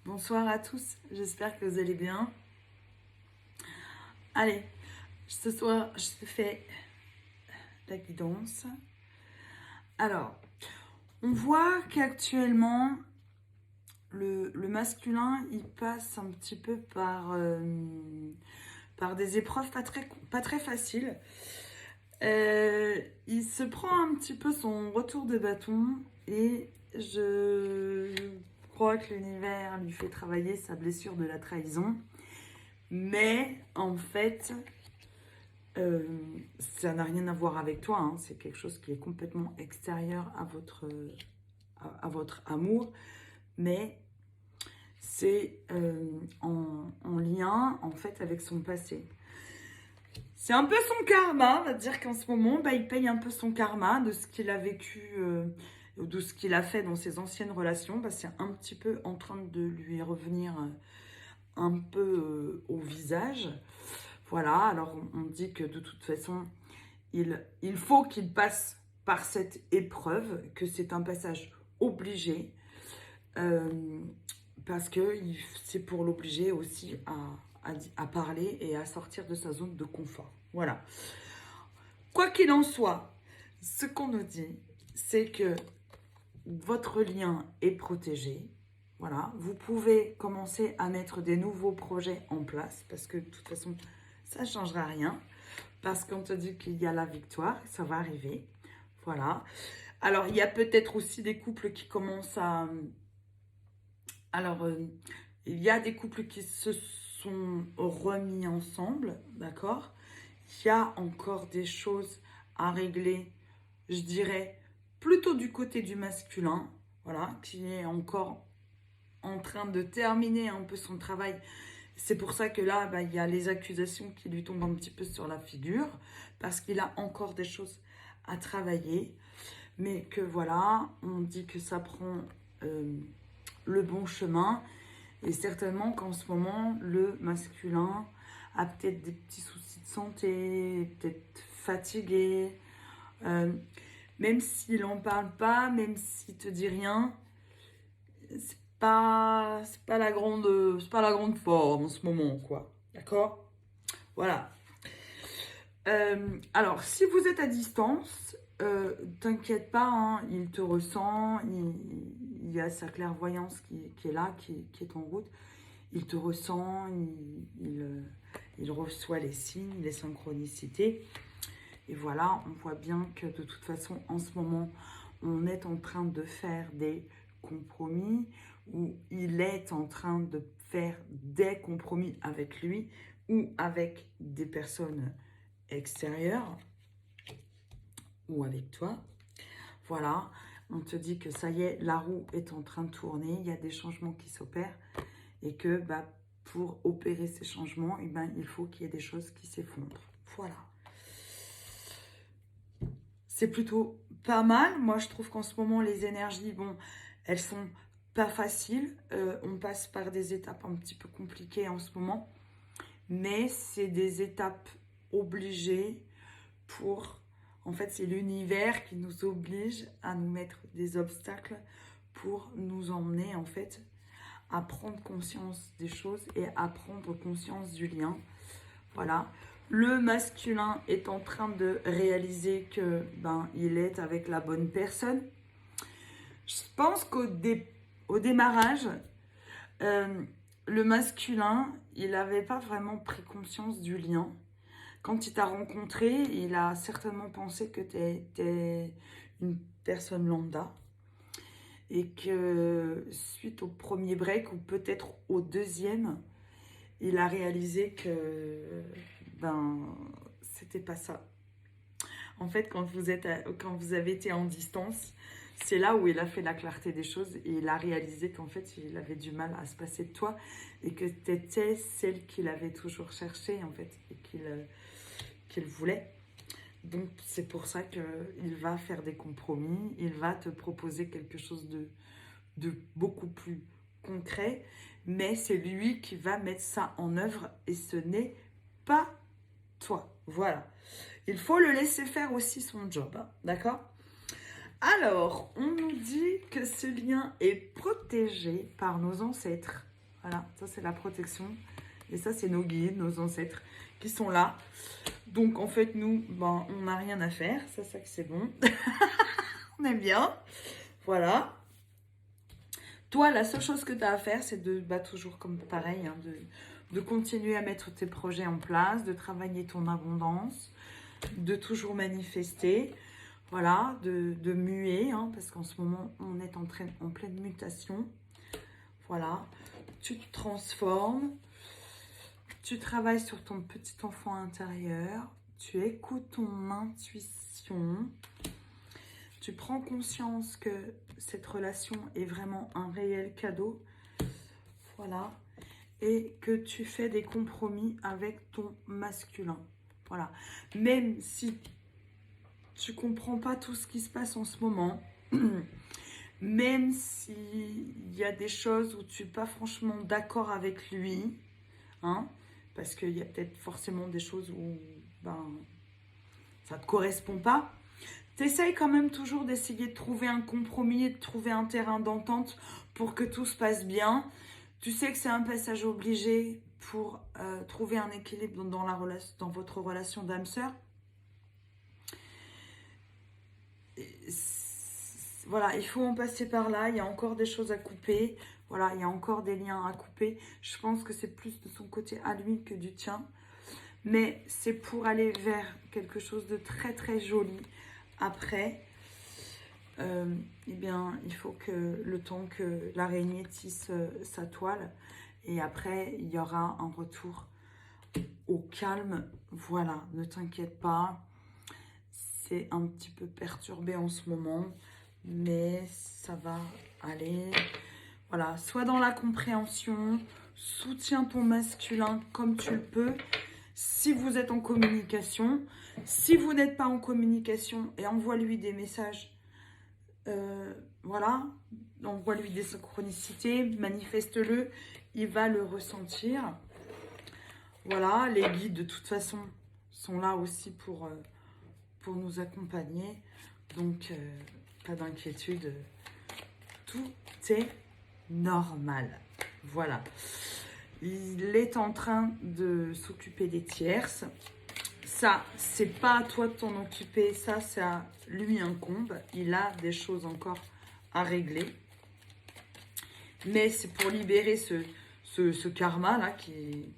Bonsoir à tous, j'espère que vous allez bien. Allez, ce soir, je te fais la guidance. Alors, on voit qu'actuellement, le masculin, il passe un petit peu par des épreuves pas très faciles. Il se prend un petit peu son retour de bâton et je crois que l'univers lui fait travailler sa blessure de la trahison. Mais en fait, ça n'a rien à voir avec toi, hein. C'est quelque chose qui est complètement extérieur à votre amour, mais c'est en lien en fait avec son passé. C'est un peu son karma, on va dire qu'en ce moment, il paye un peu son karma de ce qu'il a vécu, de ce qu'il a fait dans ses anciennes relations. C'est un petit peu en train de lui revenir un peu au visage. Voilà, alors on dit que de toute façon, il faut qu'il passe par cette épreuve, que c'est un passage obligé, parce que c'est pour l'obliger aussi à parler et à sortir de sa zone de confort. Voilà. Quoi qu'il en soit, ce qu'on nous dit, c'est que votre lien est protégé. Voilà, vous pouvez commencer à mettre des nouveaux projets en place parce que de toute façon, ça ne changera rien. Parce qu'on te dit qu'il y a la victoire, ça va arriver. Voilà. Alors, il y a peut-être aussi des couples qui commencent à... Alors, il y a des couples qui se sont remis ensemble, d'accord? Il y a encore des choses à régler, je dirais, plutôt du côté du masculin, voilà, qui est encore en train de terminer un peu son travail. C'est pour ça que là, il y a les accusations qui lui tombent un petit peu sur la figure, parce qu'il a encore des choses à travailler, mais que voilà, on dit que ça prend le bon chemin, et certainement qu'en ce moment, le masculin a peut-être des petits soucis de santé, peut-être fatigué, même s'il n'en parle pas, même s'il te dit rien, c'est pas la grande forme en ce moment, quoi. D'accord? Voilà. Alors, si vous êtes à distance, t'inquiète pas, hein, il te ressent, il y a sa clairvoyance qui est là, qui est en route. Il te ressent, il reçoit les signes, les synchronicités. Et voilà, on voit bien que de toute façon, en ce moment, on est en train de faire des compromis, ou il est en train de faire des compromis avec lui ou avec des personnes extérieures ou avec toi. Voilà, on te dit que ça y est, la roue est en train de tourner, il y a des changements qui s'opèrent et que pour opérer ces changements, il faut qu'il y ait des choses qui s'effondrent. Voilà. C'est plutôt pas mal. Moi, je trouve qu'en ce moment, les énergies, elles sont pas faciles. On passe par des étapes un petit peu compliquées en ce moment. Mais c'est des étapes obligées pour... En fait, c'est l'univers qui nous oblige à nous mettre des obstacles pour nous emmener, en fait, à prendre conscience des choses et à prendre conscience du lien. Voilà. Le masculin est en train de réaliser que il est avec la bonne personne. Je pense au démarrage, le masculin, il n'avait pas vraiment pris conscience du lien. Quand il t'a rencontré, il a certainement pensé que tu étais une personne lambda. Et que suite au premier break, ou peut-être au deuxième, il a réalisé que c'était pas ça. En fait, quand vous avez été en distance, c'est là où il a fait la clarté des choses et il a réalisé qu'en fait, il avait du mal à se passer de toi et que tu étais celle qu'il avait toujours cherchée, en fait, et qu'il voulait. Donc, c'est pour ça qu'il va faire des compromis, il va te proposer quelque chose de beaucoup plus concret, mais c'est lui qui va mettre ça en œuvre et ce n'est pas toi. Voilà. Il faut le laisser faire aussi son job, hein, d'accord? Alors, on nous dit que ce lien est protégé par nos ancêtres. Voilà, ça c'est la protection. Et ça c'est nos guides, nos ancêtres qui sont là. Donc en fait nous, ben, on n'a rien à faire. Ça que c'est bon. On aime bien. Voilà. Toi, la seule chose que tu as à faire, c'est de, bah, toujours comme pareil, hein, de continuer à mettre tes projets en place, de travailler ton abondance, de toujours manifester, voilà, de muer, hein, parce qu'en ce moment, on est en pleine mutation. Voilà, tu te transformes, tu travailles sur ton petit enfant intérieur, tu écoutes ton intuition, tu prends conscience que cette relation est vraiment un réel cadeau, voilà, et que tu fais des compromis avec ton masculin, voilà. Même si tu comprends pas tout ce qui se passe en ce moment, même s'il y a des choses où tu n'es pas franchement d'accord avec lui, hein, parce qu'il y a peut-être forcément des choses où ben, ça ne te correspond pas, t'essayes quand même toujours d'essayer de trouver un compromis et de trouver un terrain d'entente pour que tout se passe bien. Tu sais que c'est un passage obligé pour trouver un équilibre dans votre relation d'âme-sœur. Voilà, il faut en passer par là. Il y a encore des choses à couper. Voilà, il y a encore des liens à couper. Je pense que c'est plus de son côté à lui que du tien. Mais c'est pour aller vers quelque chose de très très joli. Après, eh bien, il faut que le temps que l'araignée tisse sa toile, et après, il y aura un retour au calme. Voilà, ne t'inquiète pas. C'est un petit peu perturbé en ce moment, mais ça va aller. Voilà, sois dans la compréhension, soutiens ton masculin comme tu le peux. Si vous êtes en communication, si vous n'êtes pas en communication, et envoie-lui des messages, voilà, envoie-lui des synchronicités, manifeste-le, il va le ressentir. Voilà, les guides de toute façon sont là aussi pour nous accompagner, donc pas d'inquiétude, tout est normal. Voilà. Il est en train de s'occuper des tierces. Ça, c'est pas à toi de t'en occuper. Ça, ça lui incombe. Il a des choses encore à régler. Mais c'est pour libérer ce karma-là qui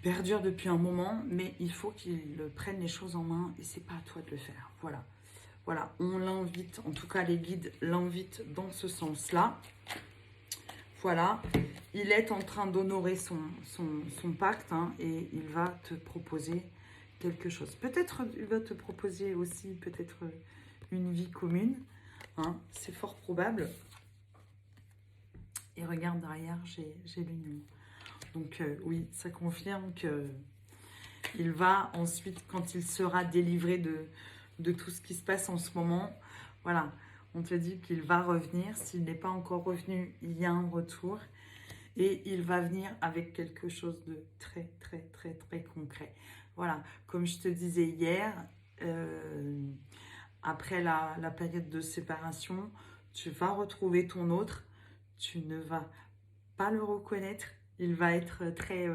perdure depuis un moment. Mais il faut qu'il prenne les choses en main et c'est pas à toi de le faire. Voilà. Voilà, on l'invite, en tout cas les guides l'invitent dans ce sens-là. Voilà, il est en train d'honorer son pacte, hein, et il va te proposer quelque chose. Peut-être il va te proposer aussi peut-être une vie commune, hein, c'est fort probable. Et regarde derrière, j'ai l'union. Donc oui, ça confirme que il va ensuite, quand il sera délivré de tout ce qui se passe en ce moment, voilà, on te dit qu'il va revenir. S'il n'est pas encore revenu, il y a un retour. Et il va venir avec quelque chose de très, très, très, très concret. Voilà, comme je te disais hier, après la période de séparation, tu vas retrouver ton autre. Tu ne vas pas le reconnaître. Il va être très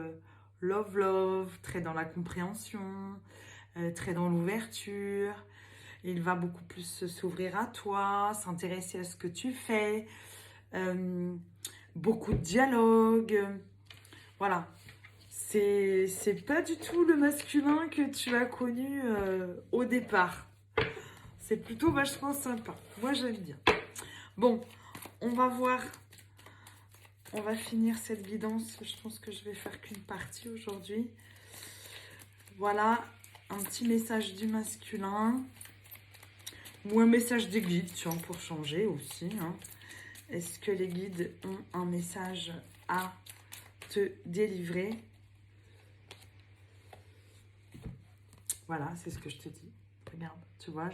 love, très dans la compréhension, très dans l'ouverture. Il va beaucoup plus s'ouvrir à toi, s'intéresser à ce que tu fais. Beaucoup de dialogue. Voilà. C'est pas du tout le masculin que tu as connu au départ. C'est plutôt vachement sympa. Moi, j'aime bien. Bon, on va voir. On va finir cette guidance. Je pense que je vais faire qu'une partie aujourd'hui. Voilà, un petit message du masculin. Ou un message des guides, tiens, pour changer aussi. Hein. Est-ce que les guides ont un message à te délivrer? Voilà, c'est ce que je te dis. Regarde, tu vois,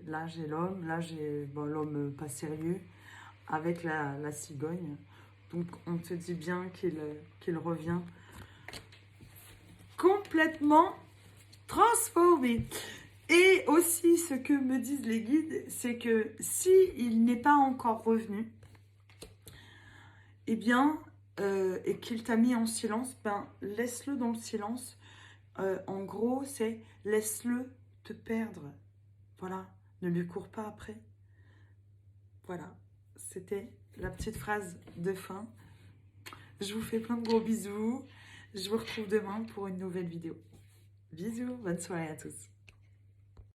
là j'ai l'homme, là j'ai l'homme pas sérieux, avec la cigogne. Donc on te dit bien qu'il revient complètement transformé. Et aussi, ce que me disent les guides, c'est que s'il n'est pas encore revenu, eh bien, et qu'il t'a mis en silence, ben, laisse-le dans le silence. En gros, c'est laisse-le te perdre. Voilà, ne lui cours pas après. Voilà, c'était la petite phrase de fin. Je vous fais plein de gros bisous. Je vous retrouve demain pour une nouvelle vidéo. Bisous, bonne soirée à tous.